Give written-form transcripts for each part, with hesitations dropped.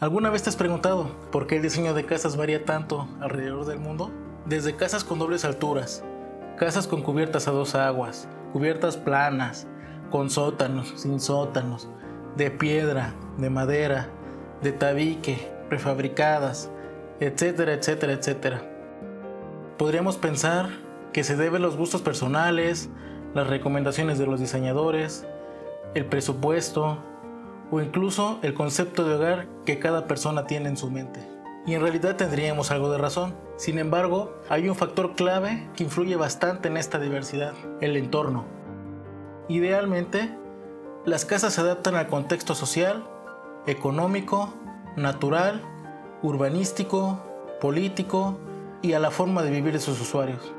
¿Alguna vez te has preguntado por qué el diseño de casas varía tanto alrededor del mundo? Desde casas con dobles alturas, casas con cubiertas a dos aguas, cubiertas planas, con sótanos, sin sótanos, de piedra, de madera, de tabique, prefabricadas, etcétera, etcétera, etcétera. Podríamos pensar que se debe a los gustos personales, las recomendaciones de los diseñadores, el presupuesto o incluso el concepto de hogar que cada persona tiene en su mente. Y en realidad tendríamos algo de razón. Sin embargo, hay un factor clave que influye bastante en esta diversidad: el entorno. Idealmente, las casas se adaptan al contexto social, económico, natural, urbanístico, político y a la forma de vivir de sus usuarios.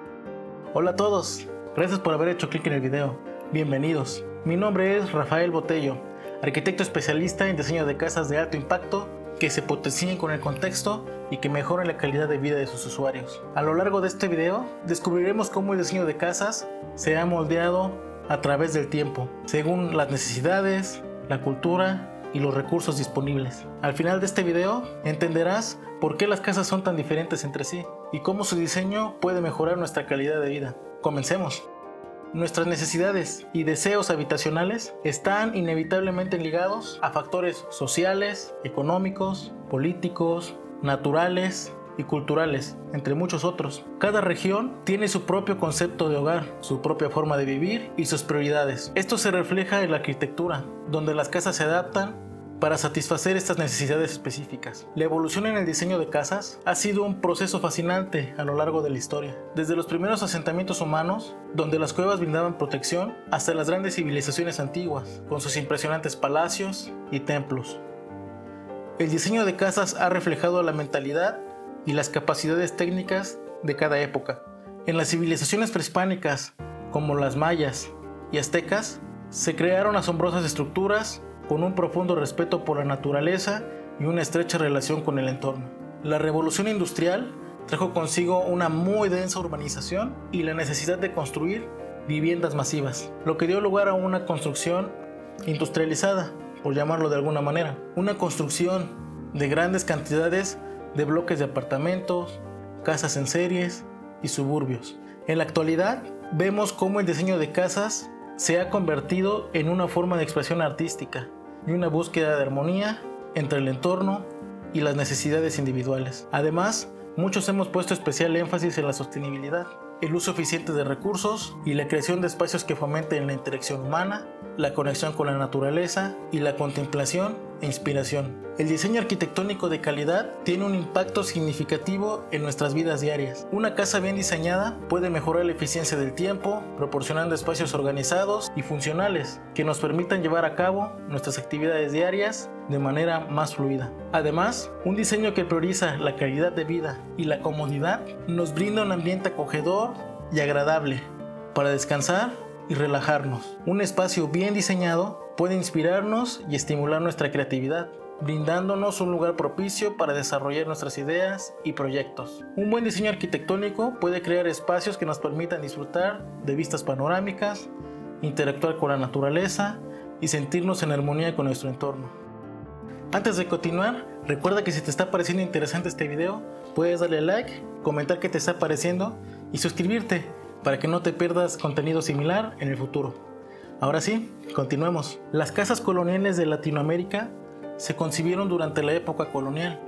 Hola a todos, gracias por haber hecho clic en el video. Bienvenidos. Mi nombre es Rafael Botello, arquitecto especialista en diseño de casas de alto impacto que se potencien con el contexto y que mejoren la calidad de vida de sus usuarios. A lo largo de este video descubriremos cómo el diseño de casas se ha moldeado a través del tiempo, según las necesidades, la cultura y los recursos disponibles. Al final de este video entenderás por qué las casas son tan diferentes entre sí y cómo su diseño puede mejorar nuestra calidad de vida. Comencemos. Nuestras necesidades y deseos habitacionales están inevitablemente ligados a factores sociales, económicos, políticos, naturales y culturales, entre muchos otros. Cada región tiene su propio concepto de hogar, su propia forma de vivir y sus prioridades. Esto se refleja en la arquitectura, donde las casas se adaptan para satisfacer estas necesidades específicas. La evolución en el diseño de casas ha sido un proceso fascinante a lo largo de la historia. Desde los primeros asentamientos humanos, donde las cuevas brindaban protección, hasta las grandes civilizaciones antiguas, con sus impresionantes palacios y templos. El diseño de casas ha reflejado la mentalidad y las capacidades técnicas de cada época. En las civilizaciones prehispánicas, como las mayas y aztecas, se crearon asombrosas estructuras con un profundo respeto por la naturaleza y una estrecha relación con el entorno. La revolución industrial trajo consigo una muy densa urbanización y la necesidad de construir viviendas masivas, lo que dio lugar a una construcción industrializada, por llamarlo de alguna manera. Una construcción de grandes cantidades de bloques de apartamentos, casas en series y suburbios. En la actualidad vemos cómo el diseño de casas se ha convertido en una forma de expresión artística y una búsqueda de armonía entre el entorno y las necesidades individuales. Además, muchos hemos puesto especial énfasis en la sostenibilidad, el uso eficiente de recursos y la creación de espacios que fomenten la interacción humana, la conexión con la naturaleza y la contemplación e inspiración. El diseño arquitectónico de calidad tiene un impacto significativo en nuestras vidas diarias. Una casa bien diseñada puede mejorar la eficiencia del tiempo, proporcionando espacios organizados y funcionales que nos permitan llevar a cabo nuestras actividades diarias de manera más fluida. Además, un diseño que prioriza la calidad de vida y la comodidad nos brinda un ambiente acogedor y agradable para descansar y relajarnos. Un espacio bien diseñado puede inspirarnos y estimular nuestra creatividad, brindándonos un lugar propicio para desarrollar nuestras ideas y proyectos. Un buen diseño arquitectónico puede crear espacios que nos permitan disfrutar de vistas panorámicas, interactuar con la naturaleza y sentirnos en armonía con nuestro entorno. Antes de continuar, recuerda que si te está pareciendo interesante este video, puedes darle like, comentar qué te está pareciendo y suscribirte para que no te pierdas contenido similar en el futuro. Ahora sí, continuemos. Las casas coloniales de Latinoamérica se concibieron durante la época colonial,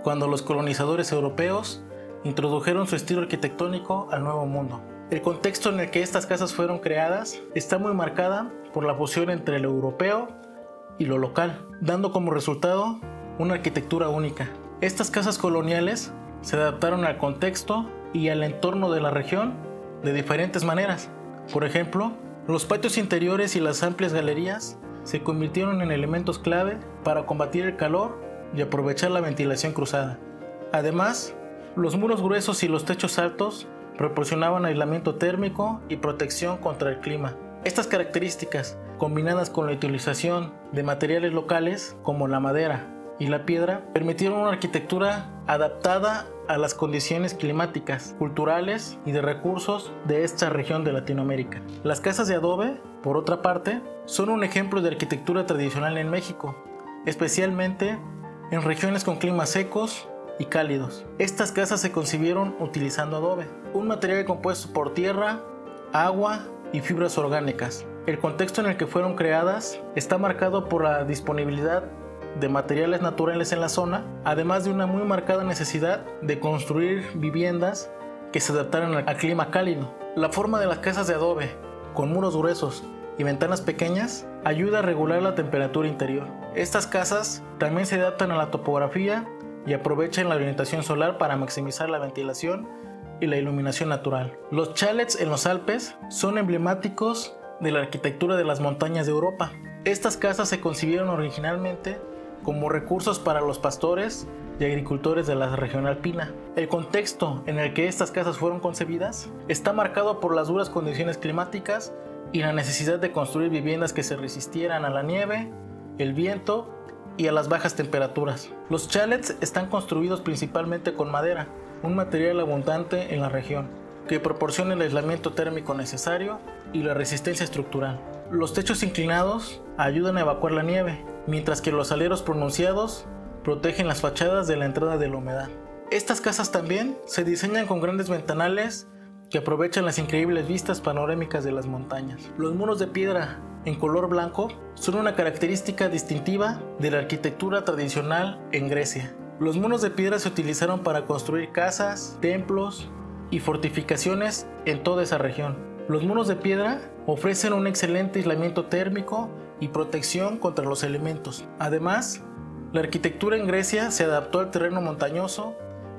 cuando los colonizadores europeos introdujeron su estilo arquitectónico al Nuevo Mundo. El contexto en el que estas casas fueron creadas está muy marcada por la fusión entre lo europeo y lo local, dando como resultado una arquitectura única. Estas casas coloniales se adaptaron al contexto y al entorno de la región de diferentes maneras. Por ejemplo, los patios interiores y las amplias galerías se convirtieron en elementos clave para combatir el calor y aprovechar la ventilación cruzada. Además, los muros gruesos y los techos altos proporcionaban aislamiento térmico y protección contra el clima. Estas características, combinadas con la utilización de materiales locales como la madera y la piedra, permitieron una arquitectura adaptada a las condiciones climáticas, culturales y de recursos de esta región de Latinoamérica. Las casas de adobe, por otra parte, son un ejemplo de arquitectura tradicional en México, especialmente en regiones con climas secos y cálidos. Estas casas se concibieron utilizando adobe, un material compuesto por tierra, agua y fibras orgánicas. El contexto en el que fueron creadas está marcado por la disponibilidad de materiales naturales en la zona, además de una muy marcada necesidad de construir viviendas que se adaptaran al clima cálido. La forma de las casas de adobe, con muros gruesos y ventanas pequeñas, ayuda a regular la temperatura interior. Estas casas también se adaptan a la topografía y aprovechan la orientación solar para maximizar la ventilación y la iluminación natural. Los chalets en los Alpes son emblemáticos de la arquitectura de las montañas de Europa. Estas casas se concibieron originalmente como recursos para los pastores y agricultores de la región alpina. El contexto en el que estas casas fueron concebidas está marcado por las duras condiciones climáticas y la necesidad de construir viviendas que se resistieran a la nieve, el viento y a las bajas temperaturas. Los chalets están construidos principalmente con madera, un material abundante en la región, que proporciona el aislamiento térmico necesario y la resistencia estructural. Los techos inclinados ayudan a evacuar la nieve, mientras que los aleros pronunciados protegen las fachadas de la entrada de la humedad. Estas casas también se diseñan con grandes ventanales que aprovechan las increíbles vistas panorámicas de las montañas. Los muros de piedra en color blanco son una característica distintiva de la arquitectura tradicional en Grecia. Los muros de piedra se utilizaron para construir casas, templos y fortificaciones en toda esa región. Los muros de piedra ofrecen un excelente aislamiento térmico y protección contra los elementos. Además, la arquitectura en Grecia se adaptó al terreno montañoso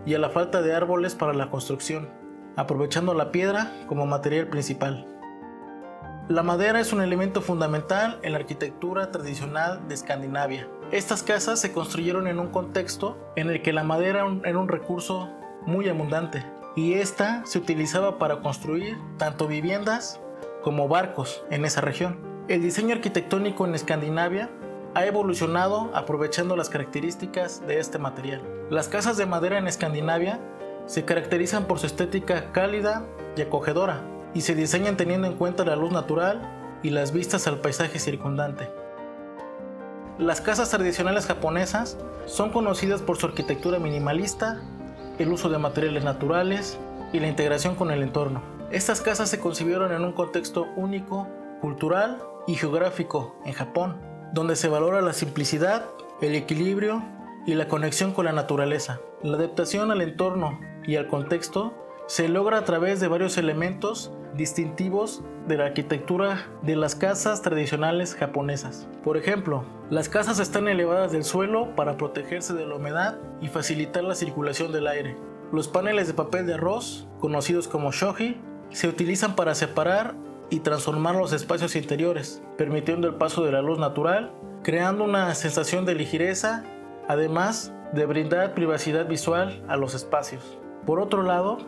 y a la falta de árboles para la construcción, aprovechando la piedra como material principal. La madera es un elemento fundamental en la arquitectura tradicional de Escandinavia. Estas casas se construyeron en un contexto en el que la madera era un recurso muy abundante, y esta se utilizaba para construir tanto viviendas como barcos en esa región. El diseño arquitectónico en Escandinavia ha evolucionado aprovechando las características de este material. Las casas de madera en Escandinavia se caracterizan por su estética cálida y acogedora, y se diseñan teniendo en cuenta la luz natural y las vistas al paisaje circundante. Las casas tradicionales japonesas son conocidas por su arquitectura minimalista, el uso de materiales naturales y la integración con el entorno. Estas casas se concibieron en un contexto único, cultural y geográfico en Japón, donde se valora la simplicidad, el equilibrio y la conexión con la naturaleza. La adaptación al entorno y al contexto se logra a través de varios elementos distintivos de la arquitectura de las casas tradicionales japonesas. Por ejemplo, las casas están elevadas del suelo para protegerse de la humedad y facilitar la circulación del aire. Los paneles de papel de arroz, conocidos como shoji, se utilizan para separar y transformar los espacios interiores, permitiendo el paso de la luz natural, creando una sensación de ligereza, además de brindar privacidad visual a los espacios. Por otro lado,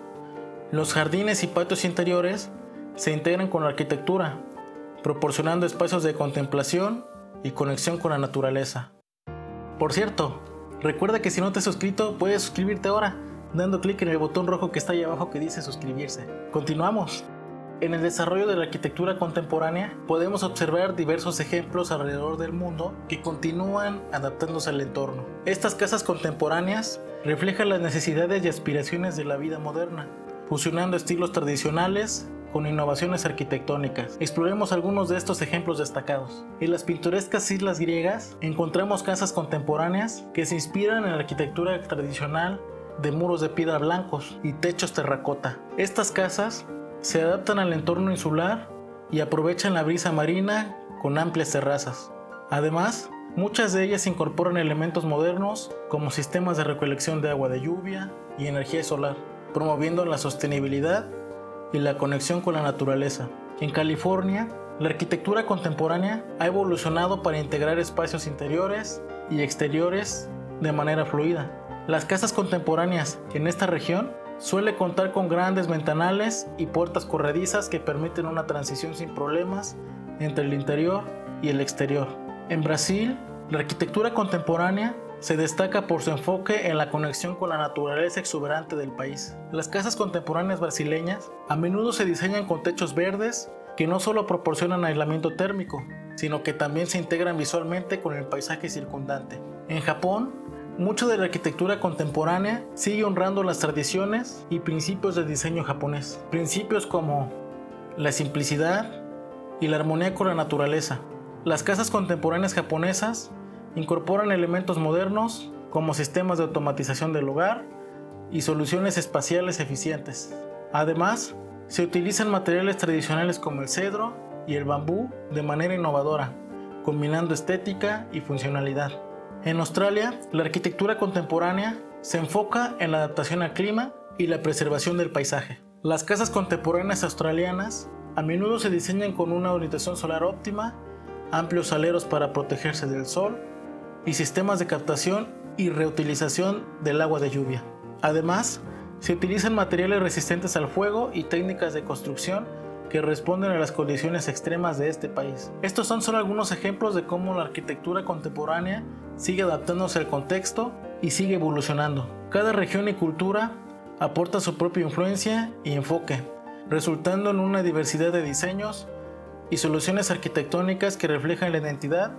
los jardines y patios interiores se integran con la arquitectura, proporcionando espacios de contemplación y conexión con la naturaleza. Por cierto, recuerda que si no te has suscrito, puedes suscribirte ahora, dando clic en el botón rojo que está ahí abajo que dice suscribirse. Continuamos. En el desarrollo de la arquitectura contemporánea podemos observar diversos ejemplos alrededor del mundo que continúan adaptándose al entorno. Estas casas contemporáneas reflejan las necesidades y aspiraciones de la vida moderna, fusionando estilos tradicionales con innovaciones arquitectónicas. Exploremos algunos de estos ejemplos destacados. En las pintorescas islas griegas encontramos casas contemporáneas que se inspiran en la arquitectura tradicional de muros de piedra blancos y techos terracota. Estas casas se adaptan al entorno insular y aprovechan la brisa marina con amplias terrazas. Además, muchas de ellas incorporan elementos modernos como sistemas de recolección de agua de lluvia y energía solar, promoviendo la sostenibilidad y la conexión con la naturaleza. En California, la arquitectura contemporánea ha evolucionado para integrar espacios interiores y exteriores de manera fluida. Las casas contemporáneas en esta región suelen contar con grandes ventanales y puertas corredizas que permiten una transición sin problemas entre el interior y el exterior. En Brasil, la arquitectura contemporánea se destaca por su enfoque en la conexión con la naturaleza exuberante del país. Las casas contemporáneas brasileñas a menudo se diseñan con techos verdes que no solo proporcionan aislamiento térmico, sino que también se integran visualmente con el paisaje circundante. En Japón, Mucho de la arquitectura contemporánea sigue honrando las tradiciones y principios del diseño japonés. Principios como la simplicidad y la armonía con la naturaleza. Las casas contemporáneas japonesas incorporan elementos modernos como sistemas de automatización del hogar y soluciones espaciales eficientes. Además, se utilizan materiales tradicionales como el cedro y el bambú de manera innovadora, combinando estética y funcionalidad. En Australia, la arquitectura contemporánea se enfoca en la adaptación al clima y la preservación del paisaje. Las casas contemporáneas australianas a menudo se diseñan con una orientación solar óptima, amplios aleros para protegerse del sol y sistemas de captación y reutilización del agua de lluvia. Además, se utilizan materiales resistentes al fuego y técnicas de construcción que responden a las condiciones extremas de este país. Estos son solo algunos ejemplos de cómo la arquitectura contemporánea sigue adaptándose al contexto y sigue evolucionando. Cada región y cultura aporta su propia influencia y enfoque, resultando en una diversidad de diseños y soluciones arquitectónicas que reflejan la identidad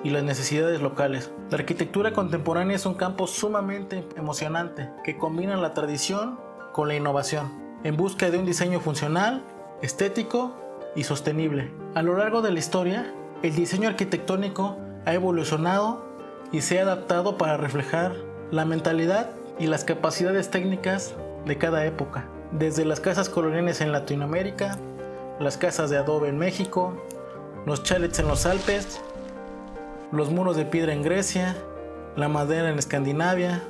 y las necesidades locales. La arquitectura contemporánea es un campo sumamente emocionante que combina la tradición con la innovación, en busca de un diseño funcional, estético y sostenible. A lo largo de la historia, el diseño arquitectónico ha evolucionado y se ha adaptado para reflejar la mentalidad y las capacidades técnicas de cada época. Desde las casas coloniales en Latinoamérica, las casas de adobe en México, los chalets en los Alpes, los muros de piedra en Grecia, la madera en Escandinavia,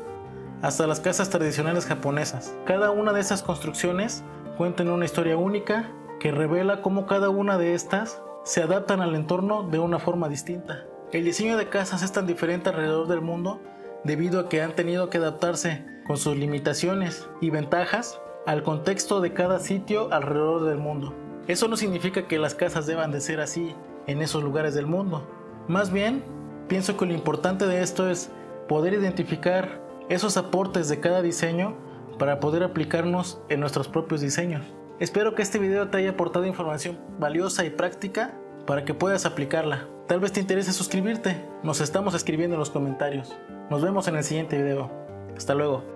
hasta las casas tradicionales japonesas. Cada una de esas construcciones cuentan una historia única que revela cómo cada una de estas se adaptan al entorno de una forma distinta. El diseño de casas es tan diferente alrededor del mundo debido a que han tenido que adaptarse con sus limitaciones y ventajas al contexto de cada sitio alrededor del mundo. Eso no significa que las casas deban de ser así en esos lugares del mundo. Más bien, pienso que lo importante de esto es poder identificar esos aportes de cada diseño para poder aplicarnos en nuestros propios diseños. Espero que este video te haya aportado información valiosa y práctica para que puedas aplicarla. Tal vez te interese suscribirte. Nos estamos escribiendo en los comentarios. Nos vemos en el siguiente video. Hasta luego.